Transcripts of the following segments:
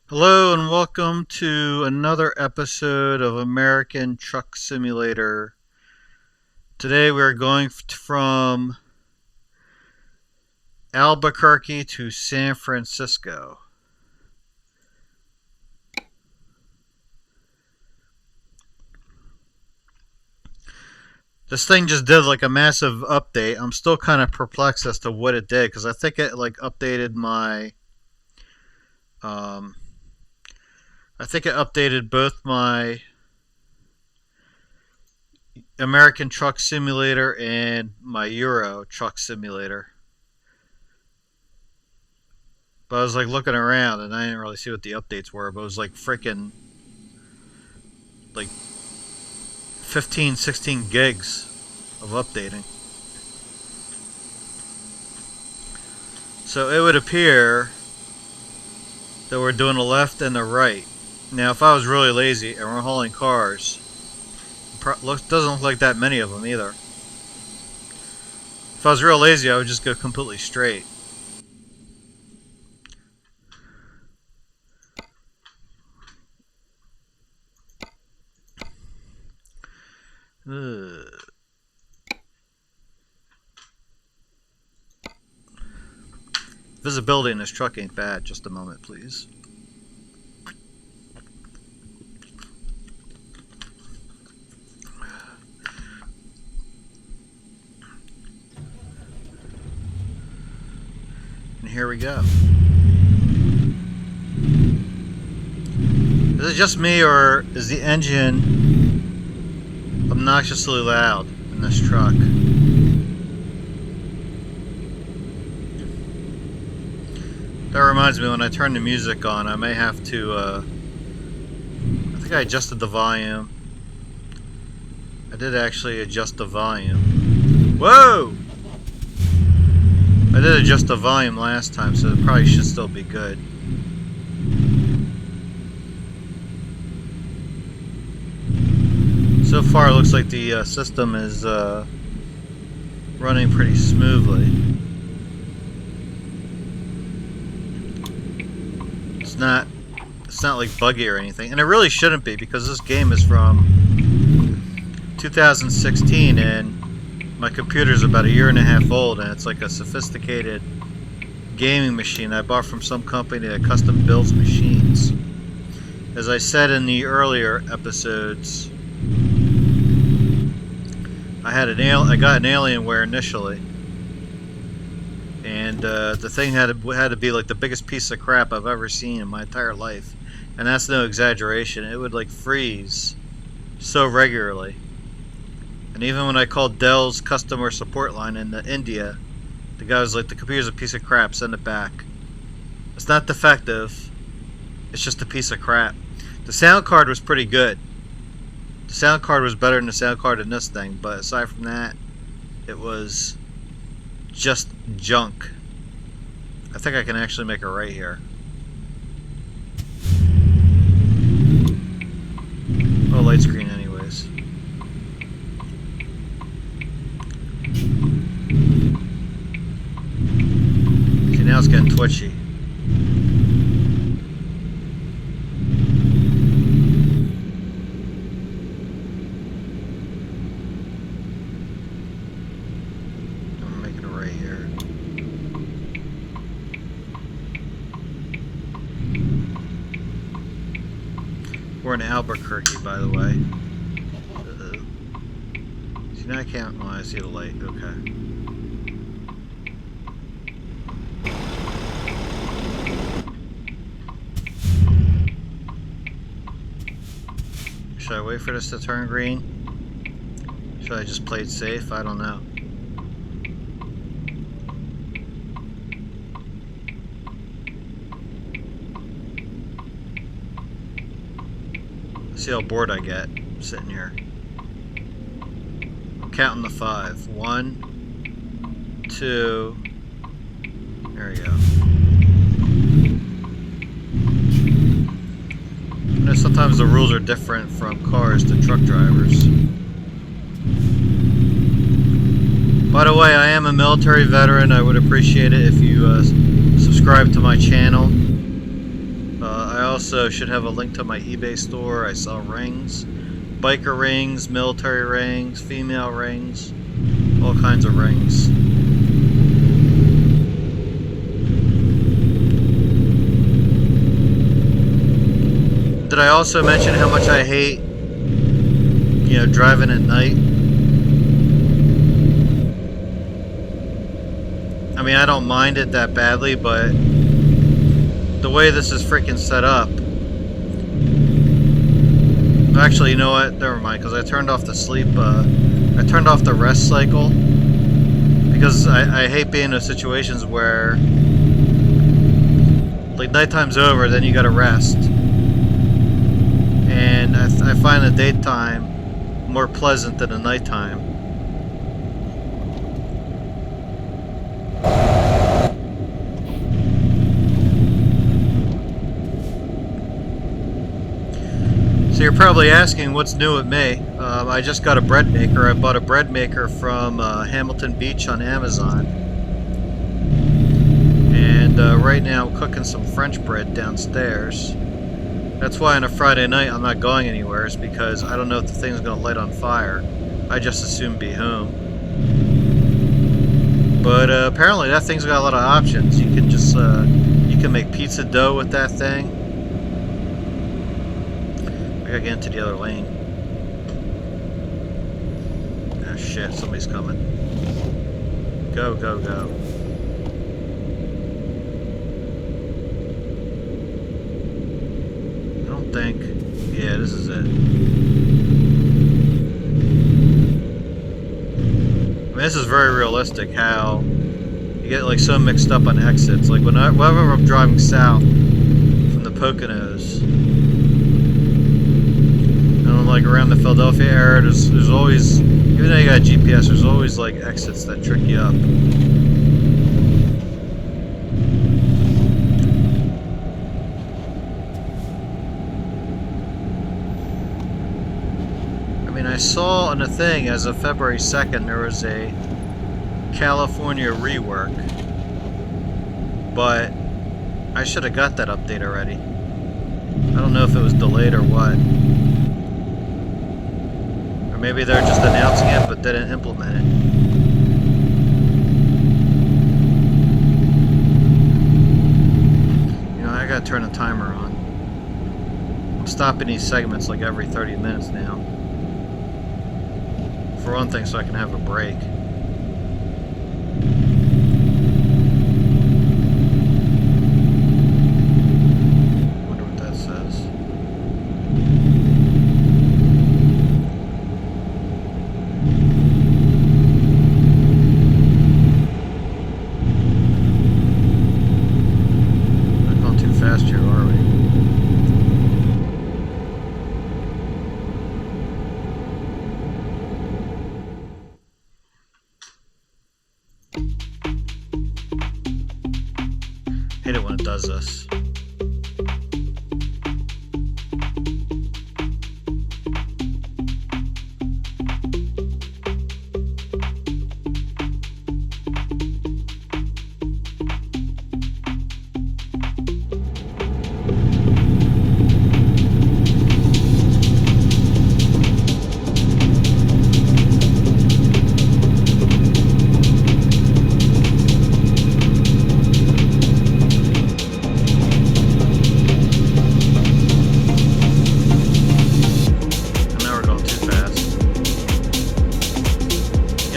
Hello and welcome to another episode of American Truck Simulator. Today we are going from Albuquerque to San Francisco. This thing just did like a massive update. I'm still kind of perplexed as to what it did because I think it like updated my um, I think it updated both my American Truck Simulator and my Euro Truck Simulator. But I was like looking around and I didn't really see what the updates were, but it was like freaking like 15, 16 gigs of updating. So it would appear that we're doing the left and the right. Now, if I was really lazy and we're hauling cars, doesn't look like that many of them either. If I was real lazy, I would just go completely straight. Ugh. Visibility in this truck ain't bad. Just a moment, please. And here we go. Is it just me, or is the engine obnoxiously loud in this truck? That reminds me, when I turn the music on, I may have to, I think I adjusted the volume. I did actually adjust the volume. Whoa! I did adjust the volume last time, so it probably should still be good. So far, it looks like the system is running pretty smoothly. It's not like buggy or anything, and it really shouldn't be because this game is from 2016 and my computer's about a year and a half old, and it's like a sophisticated gaming machine I bought from some company that custom builds machines. As I said in the earlier episodes, I got an Alienware initially, and the thing had to be like the biggest piece of crap I've ever seen in my entire life, and that's no exaggeration. It would like freeze so regularly, and even when I called Dell's customer support line in India, the guy was like, "The computer's a piece of crap. Send it back." It's not defective. It's just a piece of crap. The sound card was pretty good. The sound card was better than the sound card in this thing, but aside from that, it was just junk. I think I can actually make it right here. Oh, light screen anyways. See, now it's getting twitchy. We're in Albuquerque, by the way. See, now I can't. Oh, I see the light. Okay. Should I wait for this to turn green? Should I just play it safe? I don't know. See how bored I get sitting here. I'm counting the 5. 1, 2. There we go. You know, sometimes the rules are different from cars to truck drivers. By the way, I am a military veteran. I would appreciate it if you subscribe to my channel. I I also should have a link to my eBay store. I sell rings, biker rings, military rings, female rings, all kinds of rings. Did I also mention how much I hate, driving at night? I mean, I don't mind it that badly, but the way this is freaking set up. Actually, you know what? Never mind, because I turned off the sleep, I turned off the rest cycle, because I hate being in situations where, like, nighttime's over, then you gotta rest. And I find the daytime more pleasant than the nighttime. So you're probably asking what's new with me. I just got a bread maker. I bought a bread maker from Hamilton Beach on Amazon. And right now I'm cooking some French bread downstairs. That's why on a Friday night I'm not going anywhere, is because I don't know if the thing's going to light on fire. I just assume be home. But apparently that thing's got a lot of options. You can just, you can make pizza dough with that thing. I gotta get into the other lane. Oh shit, somebody's coming. Go, go, go. I don't think... Yeah, this is it. I mean, this is very realistic how you get like so mixed up on exits. Like whenever I'm driving south from the Poconos, like around the Philadelphia area, there's always, even though you got GPS, there's always like exits that trick you up. I mean, I saw on the thing as of February 2nd there was a California rework, but I should have got that update already. I don't know if it was delayed or what. Maybe they're just announcing it, but didn't implement it. You know, I gotta turn the timer on. I'm stopping these segments like every 30 minutes now. For one thing, so I can have a break. Wonder what that says. Hate it when it does this.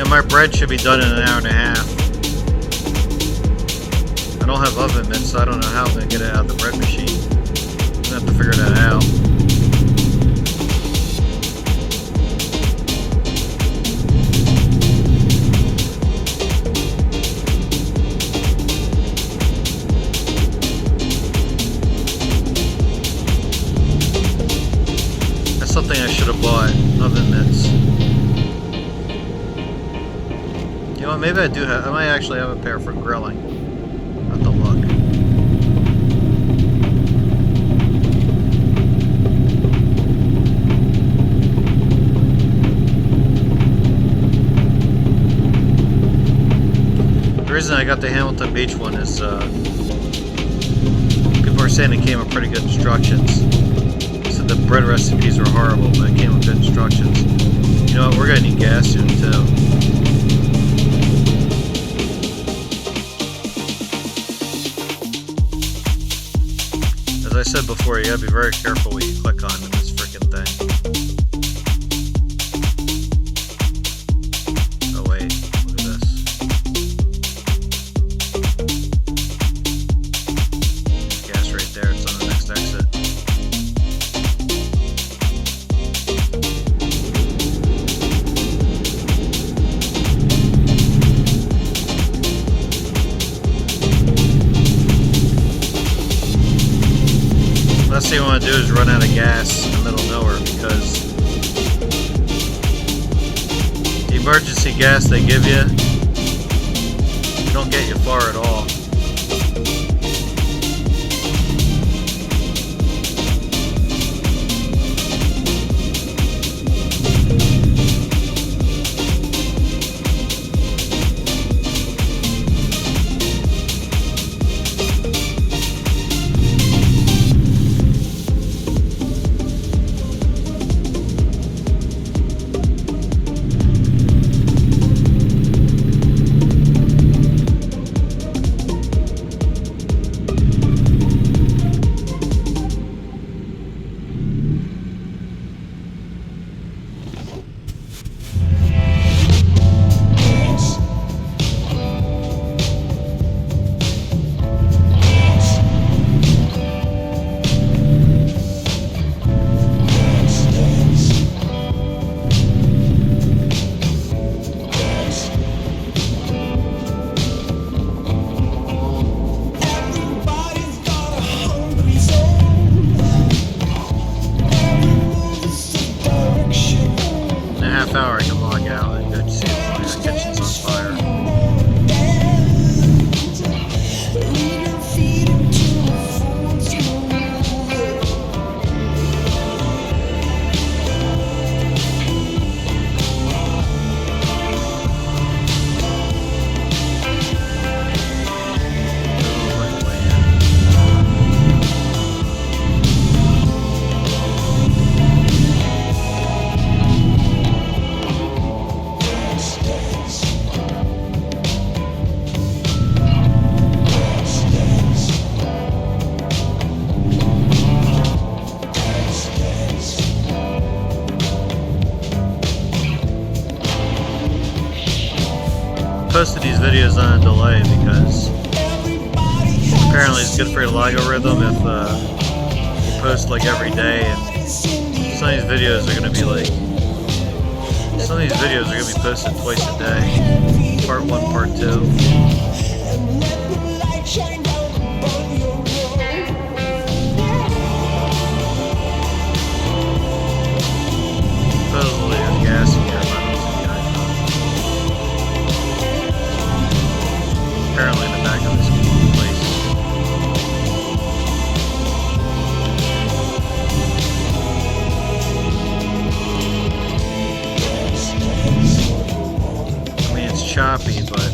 My bread should be done in an hour and a half. I don't have oven mitts, so I don't know how I'm going to get it out of the bread machine. I'm going to have to figure that out. That's something I should have bought, oven mitts. You know what, maybe I do have, I might actually have a pair for grilling. I'll have to look. The reason I got the Hamilton Beach one is, people are saying it came with pretty good instructions. So the bread recipes were horrible, but it came with good instructions. You know what? We're gonna need gas soon too. As I said before, you gotta be very careful what you click on in this freaking thing. Oh wait, look at this. There's gas right there, it's on the next exit. Last thing I want to do is run out of gas in the middle of nowhere, because the emergency gas they give you don't get you far at all. Hour I can log out and go to see if my kitchen's on fire. Posted these videos on a delay because apparently it's good for your algorithm if you post like every day, and some of these videos are going to be like, some of these videos are going to be posted twice a day, part 1, part 2. Supposedly there's gas in here, but I don't see the icon. Apparently the back of this place. I mean, it's choppy, but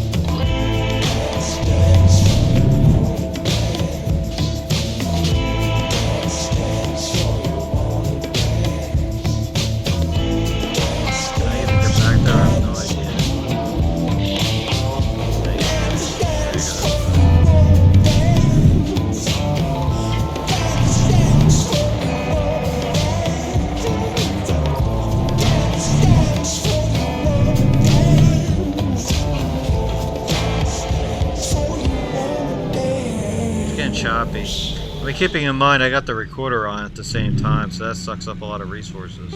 choppy. I mean, keeping in mind I got the recorder on at the same time, so that sucks up a lot of resources.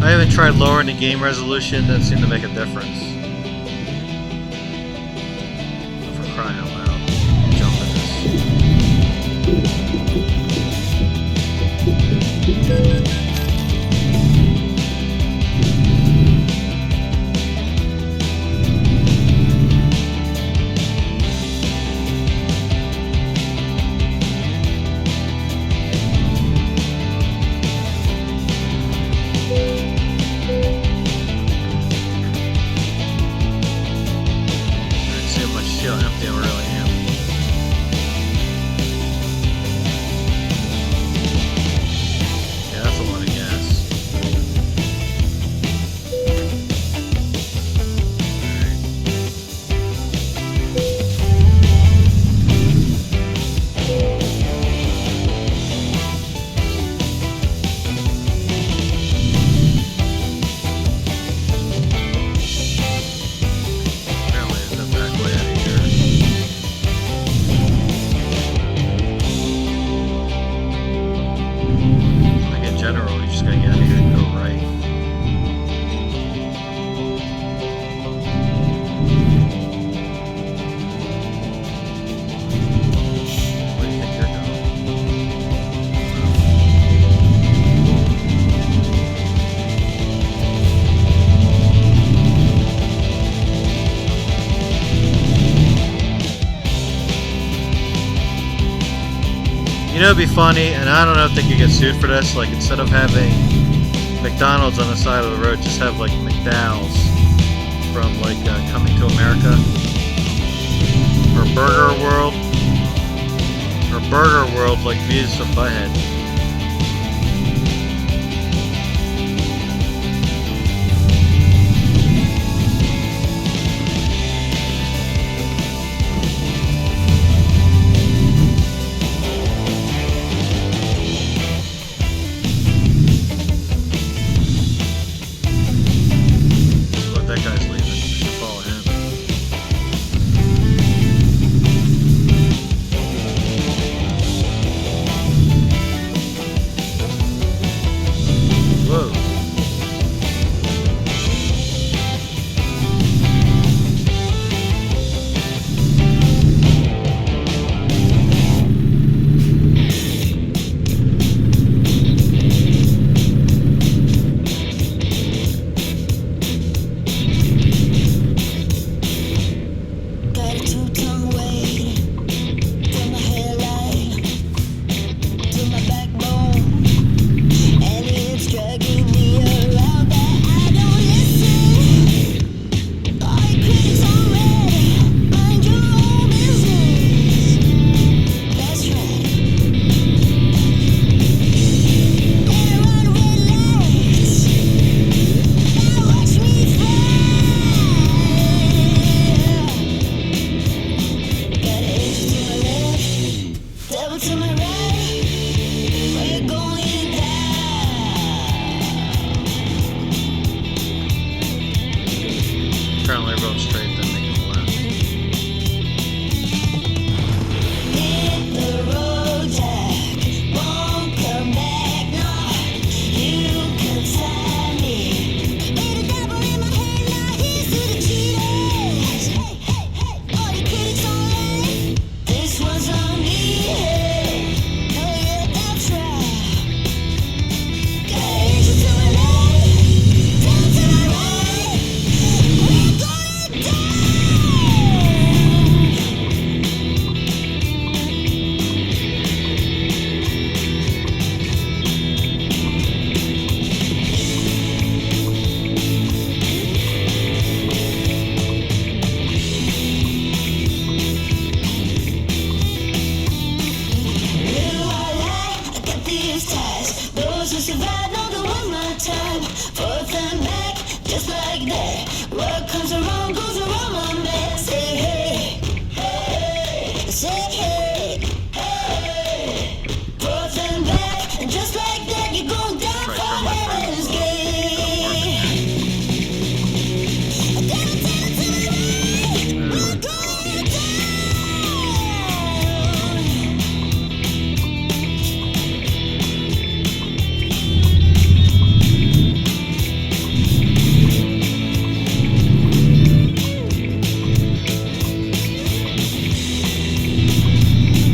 I haven't tried lowering the game resolution. That seemed to make a difference. For crying out loud. Jump in this. it'd be funny, and I don't know if they could get sued for this. Like, instead of having McDonald's on the side of the road, just have like McDowell's from like Coming to America, or Burger World like Beavis and Butthead. Apparently road straight, then make a left. Hit the road, Jack. Won't come back, no. You can find me. Ain't a devil in my head, now here's to the cheaters. Hey, hey, hey, all you critics on life. This one's on me, hey. Oh yeah, that's right. Got an angel to my left, devil to my right. We're gonna die. Little while I got these ties. Those who survive know the one more time. Forth and back, just like that. What comes around goes around, my man. Say hey, hey, say hey, hey. Forth and back, and just like that, you're going down Right, for turn my front heaven's off. gate. Devil, devil to my right, we're going down.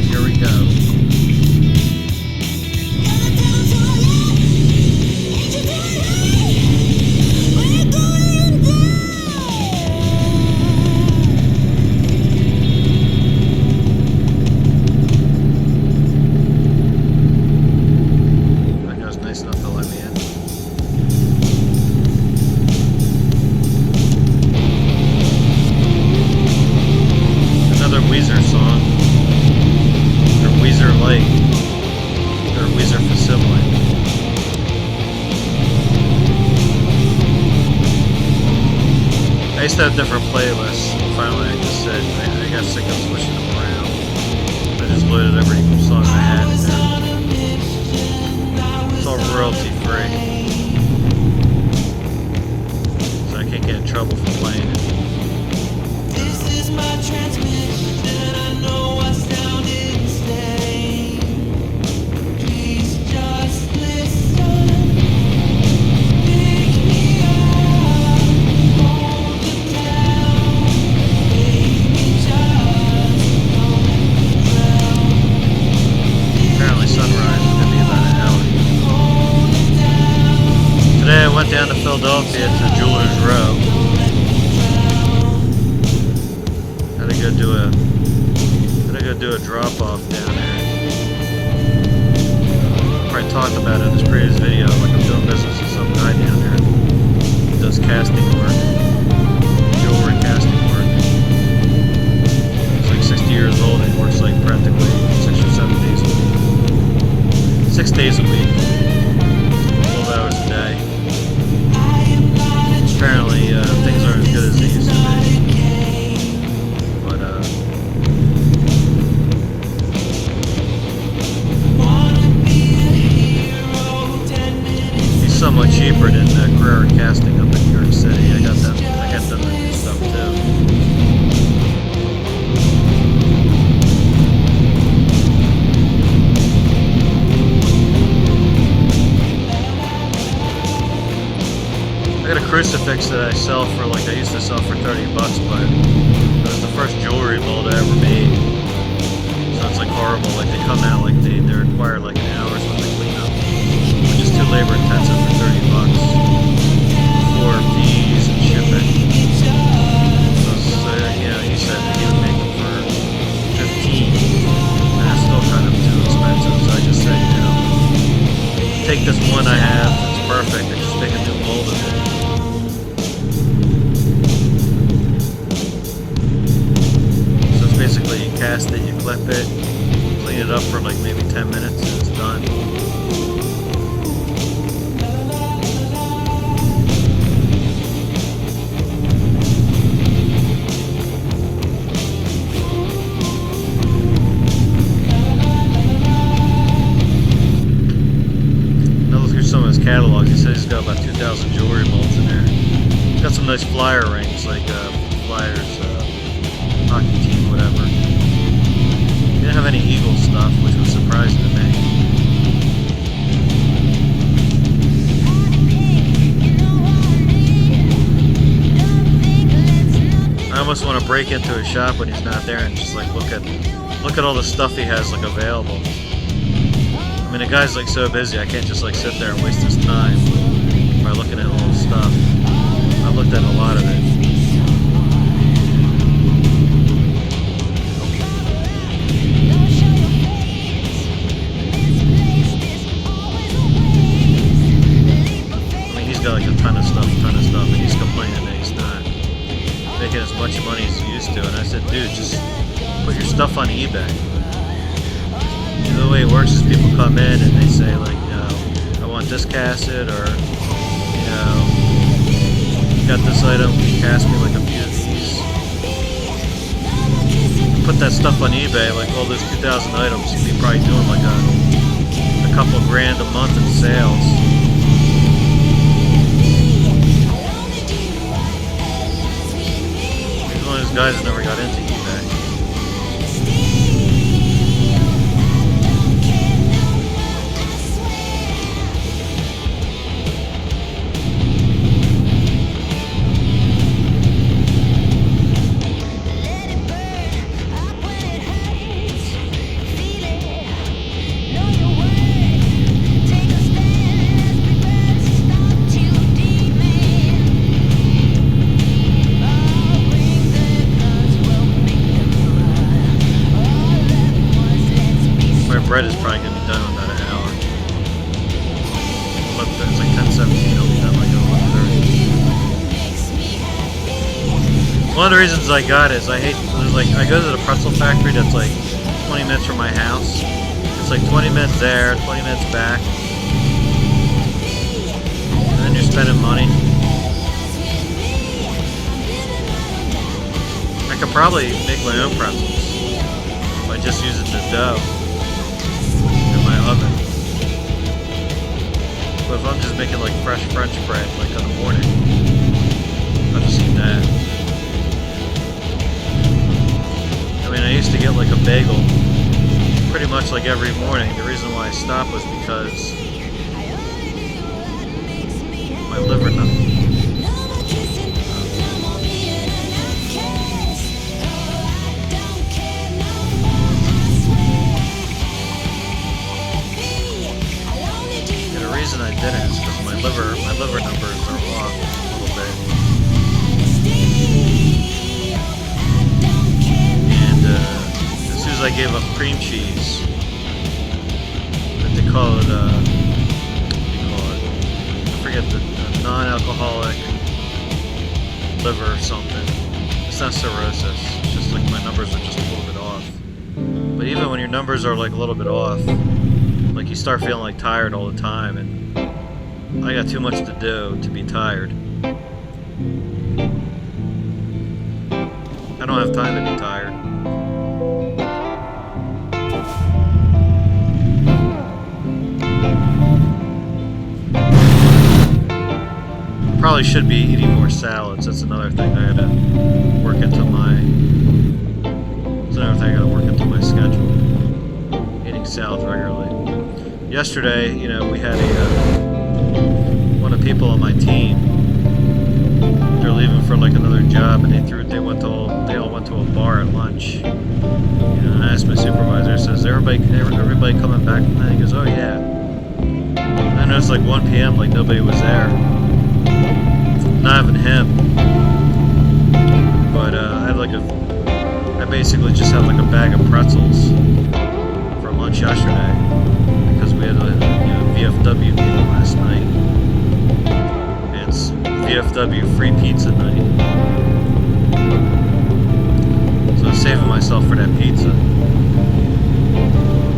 Here we go. That guy's nice enough to let me in. Another Weezer song. Or Weezer Light. Or Weezer Facsimile. I used to have different playlists. Finally, I just said I got sick of switching them around. I just loaded every song I had in there. It's all royalty free, so I can't get in trouble for playing it. This is my transmission. I know I sound insane. Please just listen. Pick me up, hold it down. Baby, just don't drown. Apparently sunrise is going to be about an hour. Hold it down. Today I went down to Philadelphia to Jewelers Row. Had to go do a drop off down there. probably talked about it in this previous video. Like I'm doing business with some guy down there who does casting work, jewelry casting work. He's like 60 years old and he works like practically 6 or 7 days a week. 6 days a week, 12 hours a day. Apparently, things aren't as good as they used to be. But he's somewhat cheaper than Carrera Casting up in New York City. I got them stuff too. I got a crucifix that I sell for like I used to sell for $30, but it was the first jewelry mold I ever made. So it's like horrible. Like they come out like they require like an hour's worth of cleanup, which is too labor intensive for $30 for fees and shipping. So he said that he would make them for 15, and it's still kind of too expensive. So I just said, take this one I have, it's perfect, and just make a new mold of it. So it's basically you cast it, you clip it, clean it up for like maybe 10 minutes, and it's done. Some of his catalogs. He says he's got about 2,000 jewelry molds in there. He's got some nice flyer rings, like Flyers, hockey team, whatever. He didn't have any Eagle stuff, which was surprising to me. I almost want to break into his shop when he's not there and just like look at all the stuff he has like available. I mean, the guy's like so busy, I can't just like sit there and waste his time by looking at all the stuff. I've looked at a lot of it. I mean, he's got like a ton of stuff, and he's complaining that he's not making as much money as he used to. And I said, dude, just put your stuff on eBay. The way it works is people come in and they say like, I want this casted, or you got this item, can you cast me like a few of these? Put that stuff on eBay, like all those 2,000 items, you'd be probably doing like a couple grand a month in sales. He's one of those guys that never got into eBay. Bread is probably going to be done in about an hour. Look, it's like 10:17. It'll be done like 11:30. One of the reasons I got it is I go to the pretzel factory that's like 20 minutes from my house. It's like 20 minutes there, 20 minutes back, and then you're spending money. I could probably make my own pretzels by just using the dough. Oven. But if I'm just making like fresh French bread like in the morning, I've just eat that. I mean, I used to get like a bagel pretty much like every morning. The reason why I stopped was because my liver nothing. The reason I didn't is because my liver numbers are off a little bit, and as soon as I gave up cream cheese, the call it, what do you call it? I forget the non-alcoholic liver or something. It's not cirrhosis. It's just like my numbers are just a little bit off. But even when your numbers are like a little bit off, like you start feeling like tired all the time, and I got too much to do to be tired. I don't have time to be tired. Probably should be eating more salads. That's another thing I gotta work into my. That's another thing I gotta work into my schedule. Eating salads regularly. Yesterday, you know, we had one of the people on my team. They're leaving for like another job, and they all went to a bar at lunch. You know, and I asked my supervisor. I says, everybody coming back from that? He goes, oh yeah. And I noticed like 1 p.m. like nobody was there. Not even him. But I basically just had like a bag of pretzels for lunch yesterday because we had a VFW meeting last night. And it's VFW free pizza night. So I'm saving myself for that pizza.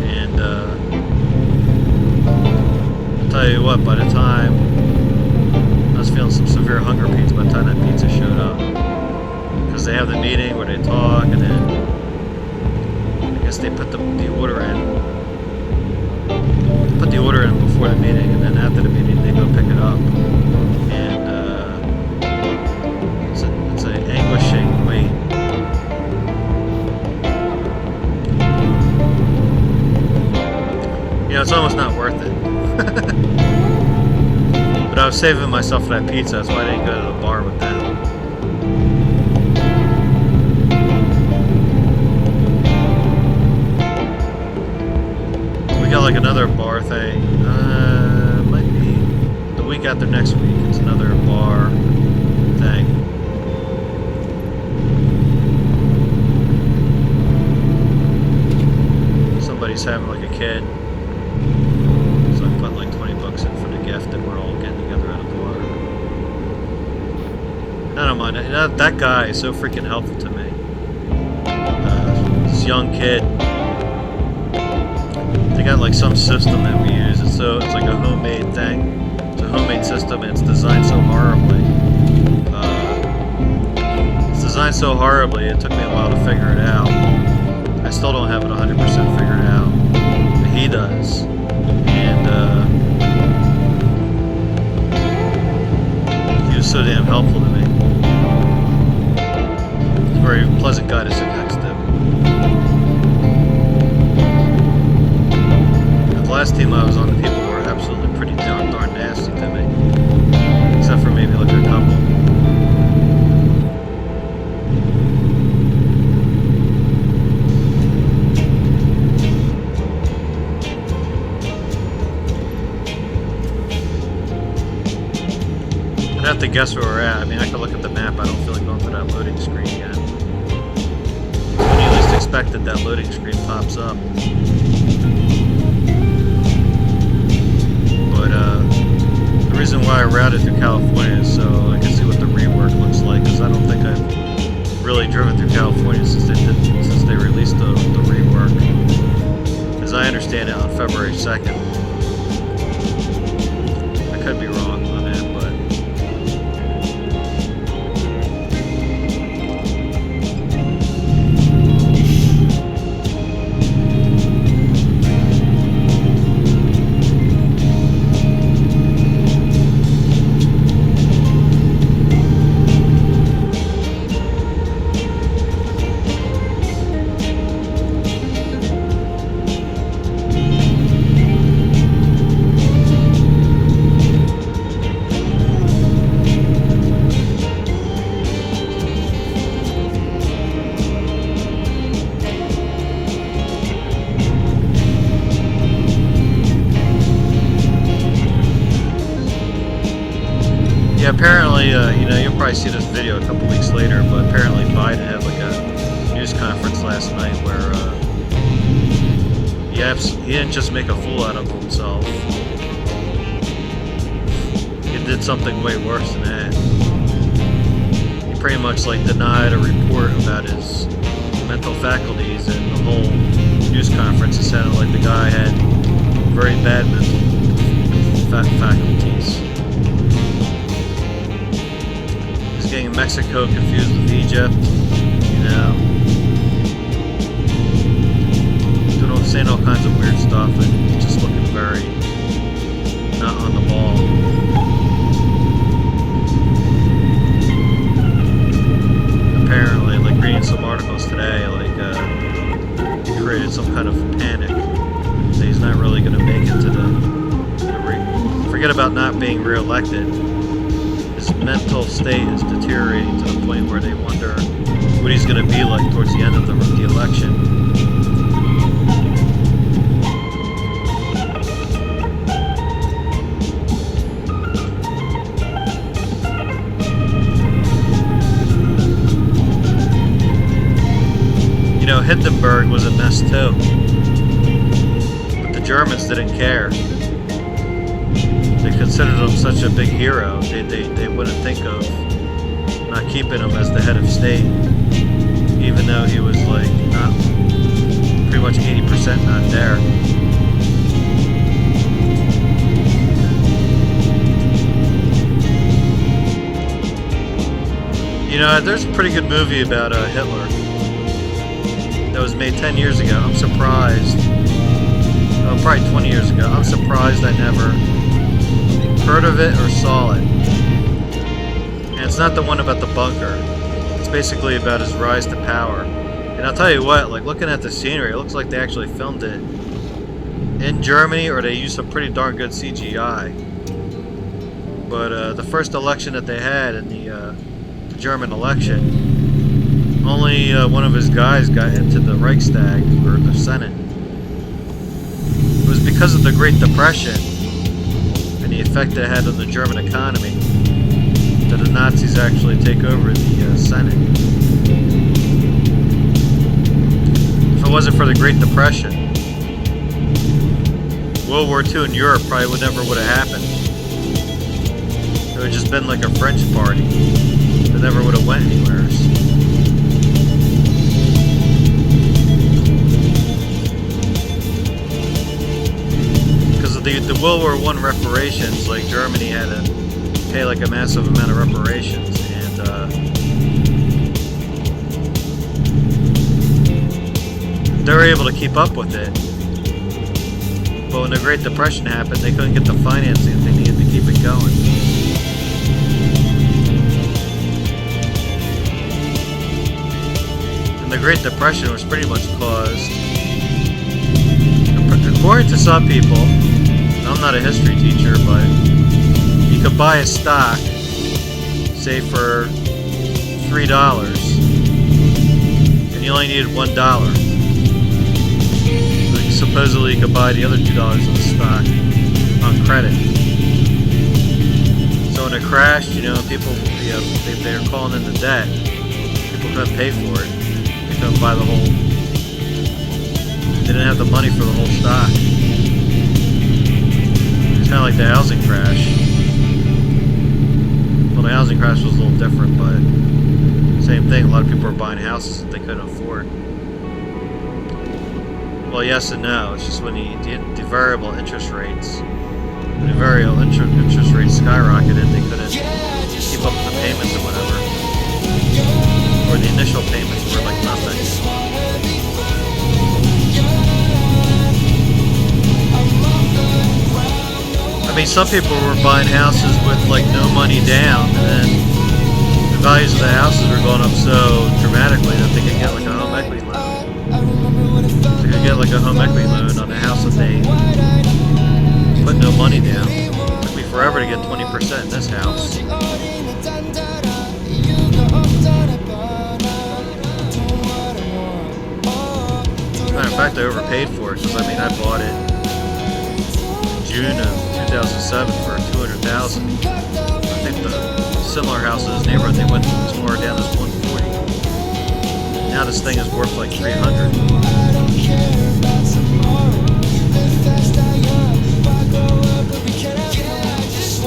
And I'll tell you what, by the time I was feeling some severe hunger pains by the time that pizza showed up. Because they have the meeting where they talk, and then I guess they put the order in. They put the order in before the meeting, and then after the meeting they go pick it up. And it's an anguishing wait. You know, it's almost not worth it. But I was saving myself for that pizza, that's why I didn't go to the bar with them. We got like another bar thing. Might be the week after next week. It's another bar thing. Somebody's having like a kid. So I put like 20 bucks in for the gift, and we're all getting together at a bar. I don't mind. That guy is so freaking helpful to me. This young kid. They got like some system that we use. It's like a homemade thing. It's a homemade system, and it's designed so horribly. It took me a while to figure it out. I still don't have it 100% figured out, but he does. And he was so damn helpful to me. He's a very pleasant guy to sit next to. The last team I was on, the people were absolutely pretty darn nasty to me. Except for maybe like a couple. I'd have to guess where we're at. I mean, I could look at the map. I don't feel like going to that loading screen yet. When you least expect it, that loading screen pops up. The reason why I routed through California is so I can see what the rework looks like, because I don't think I've really driven through California since they released the rework. As I understand it, on February 2nd. I could be wrong on that, but yeah, apparently, you'll probably see this video a couple weeks later, but apparently Biden had like a news conference last night where He didn't just make a fool out of himself. He did something way worse than that. He pretty much like denied a report about his mental faculties, and the whole news conference, it sounded like the guy had very bad mental faculties. He's getting Mexico confused with Egypt, you know. Saying all kinds of weird stuff and just looking very not on the ball. Apparently, like reading some articles today, like he created some kind of panic that he's not really going to make it to the forget about not being reelected. His mental state is deteriorating to the point where they wonder what he's going to be like towards the end of the election. You know, Hindenburg was a mess too, but the Germans didn't care. They considered him such a big hero. They wouldn't think of not keeping him as the head of state, even though he was like not pretty much 80% not there. You know, there's a pretty good movie about Hitler that was made 10 years ago. I'm surprised. Oh, probably 20 years ago. I'm surprised I never heard of it or saw it. And it's not the one about the bunker. It's basically about his rise to power. And I'll tell you what, like looking at the scenery, it looks like they actually filmed it in Germany, or they used some pretty darn good CGI. But the first election that they had in the German election, only one of his guys got into the Reichstag, or the Senate. It was because of the Great Depression and the effect it had on the German economy that the Nazis actually take over the Senate. If it wasn't for the Great Depression, World War II in Europe probably would have happened. It would have just been like a French party that never would have went anywhere. The World War I reparations, like Germany had to pay like a massive amount of reparations, and they were able to keep up with it. But when the Great Depression happened, they couldn't get the financing they needed to keep it going. And the Great Depression was pretty much caused, according to some people, I'm not a history teacher, but you could buy a stock, say for $3, and you only needed $1. Like supposedly you could buy the other $2 of the stock on credit. So when it crashed, you know, people, you know, they were calling in the debt. People couldn't pay for it. They couldn't buy the whole. They didn't have the money for the whole stock. Kind of like the housing crash. Well, the housing crash was a little different, but same thing. A lot of people were buying houses that they couldn't afford. Well, yes and no. It's just when the variable interest rates, when the variable interest rates skyrocketed, they couldn't keep up with the payments or whatever, or the initial payments were like nothing. I mean, some people were buying houses with like no money down, and then the values of the houses were going up so dramatically that they could get like a home equity loan. They could get like a home equity loan on a house that they put no money down. It took me forever to get 20% in this house. Matter of fact, I overpaid for it because I mean I bought it in June of 2007 for $200,000. I think the similar house in this neighborhood they went as far down as $140. Now this thing is worth like $300.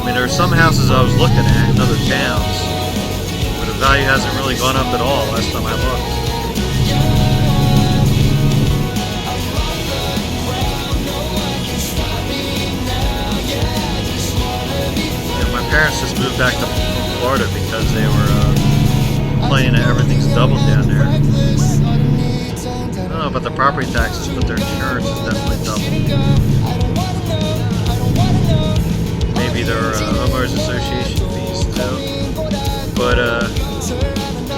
mean, there are some houses I was looking at in other towns where the value hasn't really gone up at all last time I looked. My parents just moved back to Florida because they were complaining that everything's doubled down there. I don't know about the property taxes, but their insurance is definitely doubled. Maybe their homeowners association fees too. But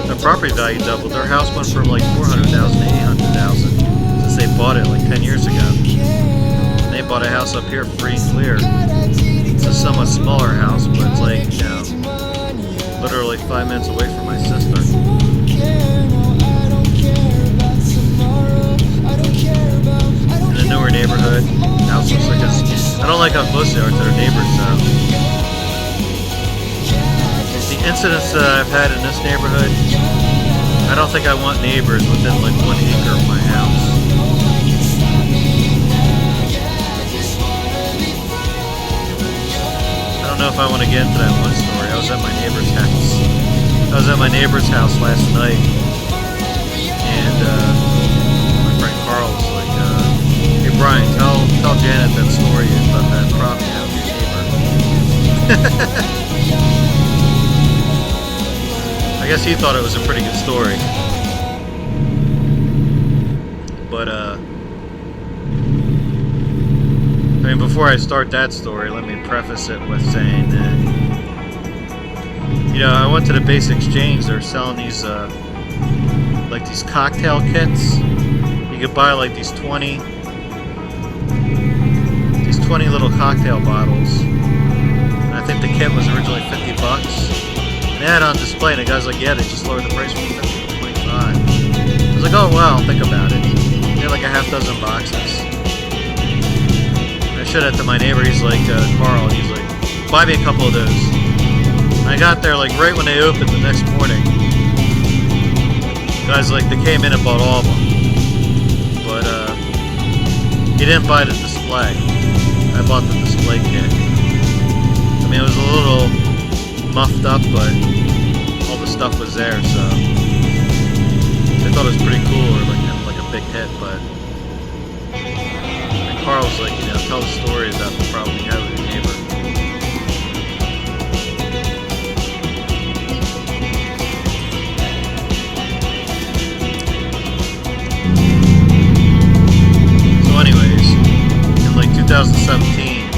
their property value doubled. Their house went from like $400,000 to $800,000 since they bought it like 10 years ago. And they bought a house up here free and clear. It's a somewhat smaller house, but it's like, you know, literally 5 minutes away from my sister. In a newer neighborhood, house looks like I don't like how close they are to their neighbors, so. The incidents that I've had in this neighborhood, I don't think I want neighbors within like 1 acre of my house. I don't know if I want to get into that one story. I was at my neighbor's house last night, and my friend Carl was like, "Hey Brian, tell Janet that story about that property out your neighbor." I guess he thought it was a pretty good story, but I mean, before I start that story, let me preface it with saying that, you know, I went to the Base Exchange. They're selling these, like these cocktail kits. You could buy like these 20 little cocktail bottles. And I think the kit was originally $50. And they had it on display, and the guy's like, yeah, they just lowered the price from 50 to 25. I was like, oh, well, I'll think about it. They had like a half dozen boxes. I showed it to my neighbor. He's like, Carl, he's like, buy me a couple of those. I got there like right when they opened the next morning. Guys, like, they came in and bought all of them, but he didn't buy the display. I bought the display kit. I mean, it was a little muffed up, but all the stuff was there, so I thought it was pretty cool, or like a big hit. But and Carl's like, you know, tell the story about the problem you had with your neighbor. Anyways, in like 2017,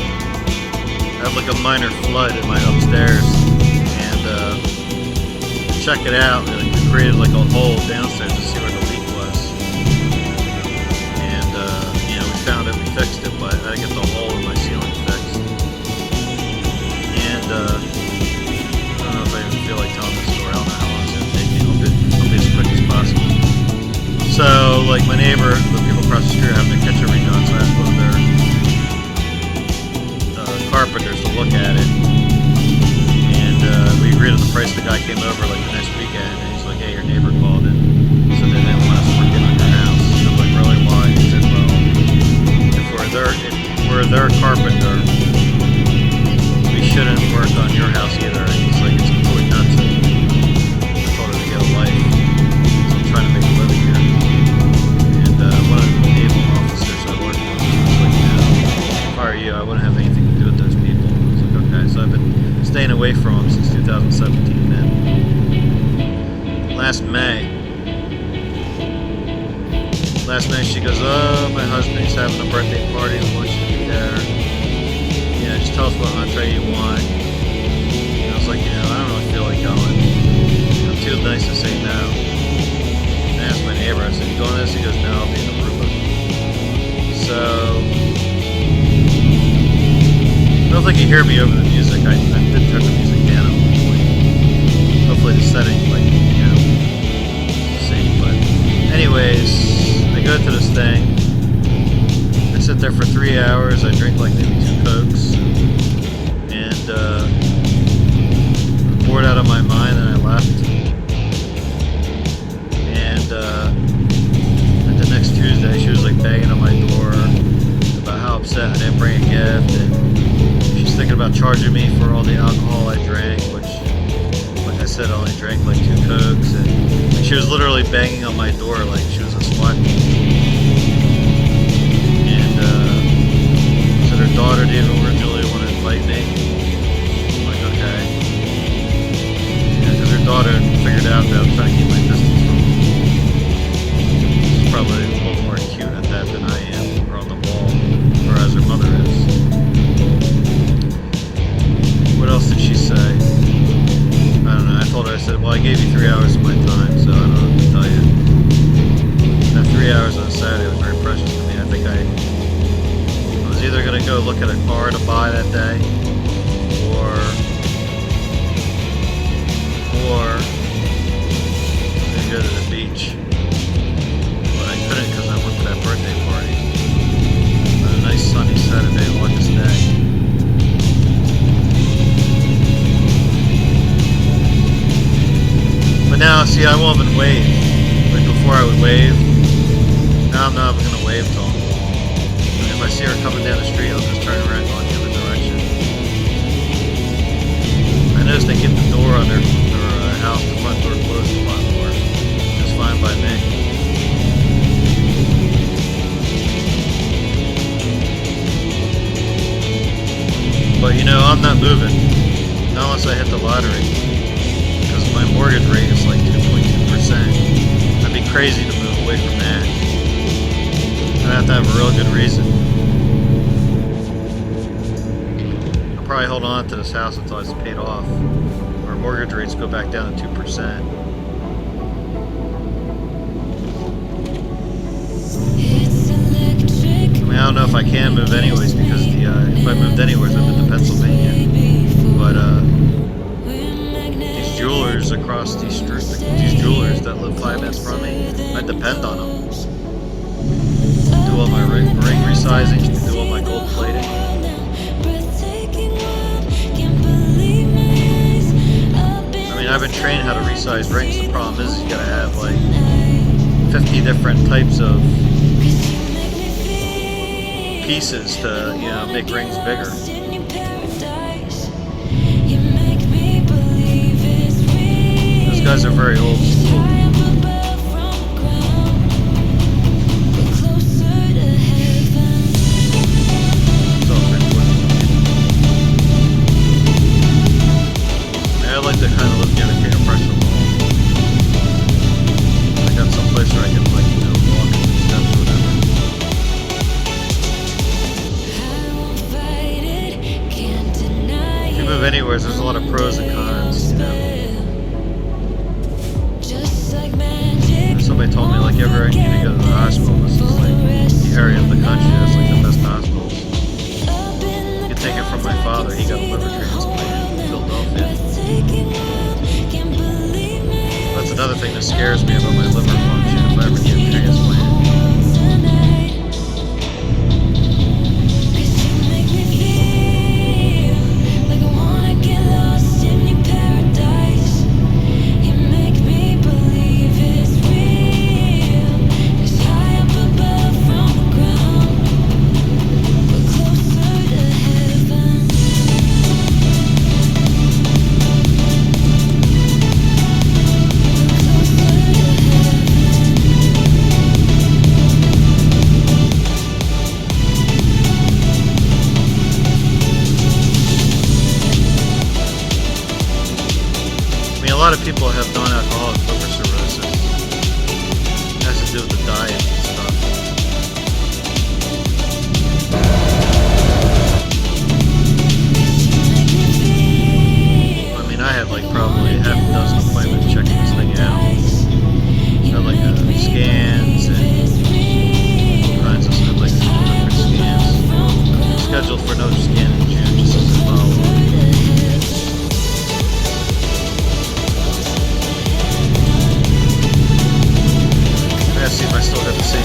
I had like a minor flood in my upstairs, and to check it out, we created like a hole downstairs to see where the leak was, and you know, we found it, we fixed it, but I had to get the hole in my ceiling fixed, and I don't know if I even feel like telling this story. I don't know how long it's going to take me. I'll be as quick as possible. So, like, my neighbor, the people across the street are having the kitchen redone, so I asked one of their carpenters to look at it. And we agreed on the price. The guy came over, like, the next weekend, and he's like, hey, your neighbor called and said they didn't want us working on your house. And I'm like, really, why? He said, well, if we're their carpenter, we shouldn't work on your house either. And he's like, it's completely nuts. I told her to get a life. So I'm trying to make a living here. One of the naval officers I worked with was like, you know, if I were you, I wouldn't have anything to do with those people. I was like, okay, so I've been staying away from them since 2017. Then last May, she goes, oh, my husband's having a birthday party, we want you to be there. You know, just tell us what entree you want. And I was like, you know, I don't really feel like going. I'm too nice to say no. I asked my neighbor, I said, you going to this? He goes, no, I'll be in Aruba. So, I don't think you hear me over the music. I did turn the music down at one point. Hopefully the setting, like, you know, the same. But anyways, I go to this thing. I sit there for 3 hours. I drink like maybe 2 Cokes. And bored out of my mind, and I left. And the next Tuesday, she was like banging on my door about how upset I didn't bring a gift, and she's thinking about charging me for all the alcohol I drank, which, like I said, I only drank like 2 Cokes, and she was literally banging on my door like she was a SWAT team. And said her daughter didn't originally want to invite me. I'm like, okay. Yeah, because her daughter figured out that I was trying to keep my distance from her. She's probably a little more acute at that than I am, or on the ball, or as her mother is. What else did she say? I don't know. I told her, I said, well, I gave you 3 hours of my time, so I don't know what to tell you. That 3 hours on Saturday was very precious to me. I think I was either going to go look at a car to buy that day, or go to the beach. But I couldn't because I went to that birthday party on a nice sunny Saturday, August day. But now, see, I won't even wave. Like before I would wave. Now I'm not even going to wave to them. If I see her coming down the street, I'll just turn around and go in the other direction. I noticed they keep the door on their house, the front door closed a lot more. Just fine by me. But you know, I'm not moving. Not unless I hit the lottery. Because my mortgage rate is like 2.2%. I'd be crazy to move away from that. I'd have to have a real good reason. I'll probably hold on to this house until it's paid off. Our mortgage rates go back down to 2%. I mean, I don't know if I can move anyways because if I moved anyways, I'd move to Pennsylvania. But these jewelers across these jewelers that live 5 minutes from me, I depend on them. Do all my ring resizing, do all my gold plating. I mean, I've been trained how to resize rings. The problem is you gotta have like 50 different types of pieces to, you know, make rings bigger. Those guys are very old school. I like to kind of look at a pressure wall. I got some place where I can, like, you know, walk in the steps or whatever. If you move anywhere, there's a lot of pros and cons, you know. Somebody told me, like, everywhere I need to go to the hospital, this is like the area of the country that's like the best hospitals. You can take it from my father, he got a liver transplant in Philadelphia. That's another thing that scares me about my liver function if I ever get a transplant. A lot of people have non-alcoholic liver cirrhosis. It has to do with the diet and stuff. I mean, I had like probably half a dozen appointments checking this thing out. I had like scans and all kinds of stuff, like different scans. Scheduled for another scan in June just as a follow-up. See if I still have the same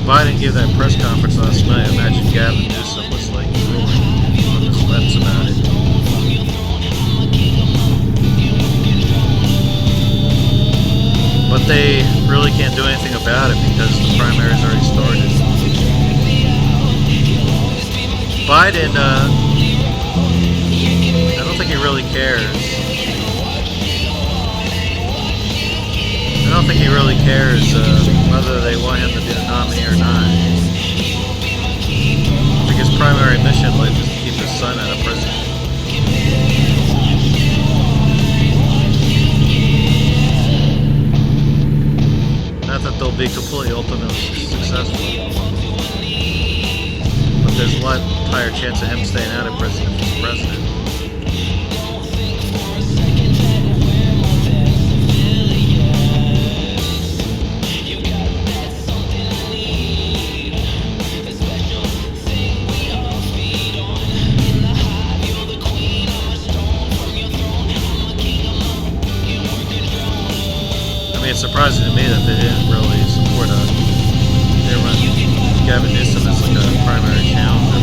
Biden gave that press conference last night. Imagine Gavin Newsom was like drooling on his lips about it. But they really can't do anything about it because the primaries already started. Biden, I don't think he really cares. I don't think he really cares whether they want him to be the nominee or not. I think his primary mission in life is to keep his son out of prison. Not that they'll be completely ultimately successful, but there's a lot higher chance of him staying out of prison if he's president. It's surprising to me that they didn't really support they run Gavin Newsom as like a primary challenger.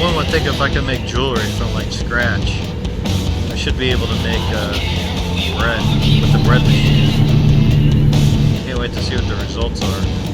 One would think if I could make jewelry from like scratch, I should be able to make bread with the bread machine. Can't wait to see what the results are.